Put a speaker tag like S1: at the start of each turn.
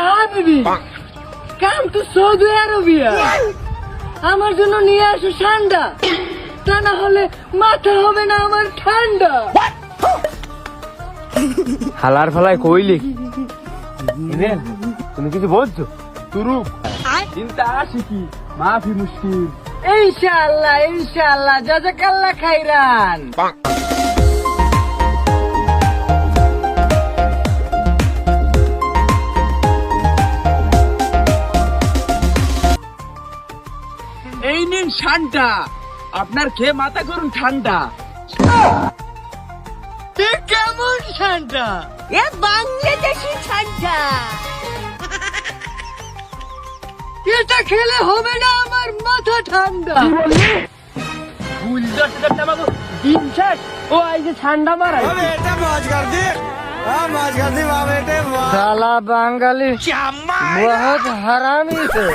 S1: হাবিবি কাম তো Saudi Arabia আমার জন্য নিয়ে আসো ঠান্ডা, তা না হলে মাথা হবে না আমার ঠান্ডা।
S2: হালার ফালায় কইলি তুমি কিছু বলছো? তুরু চিন্তা আসি কি মাফি মুশকিল।
S1: ইনশাআল্লাহ ইনশাআল্লাহ, জাযাকাল্লাহ খাইরান।
S2: এই নিন ঠান্ডা, আপনার খেয়ে মাথা করুন ঠান্ডা।
S1: কেমন ঠান্ডা?
S3: এ বাংলাদেশি ঠান্ডা।
S1: এটা খেলে হবে না আমার মাথা ঠান্ডা।
S2: বাবু দিন শেষ, ও এই যে ঠান্ডা মারা
S1: সালা বাঙালি বহুত হারামি তো।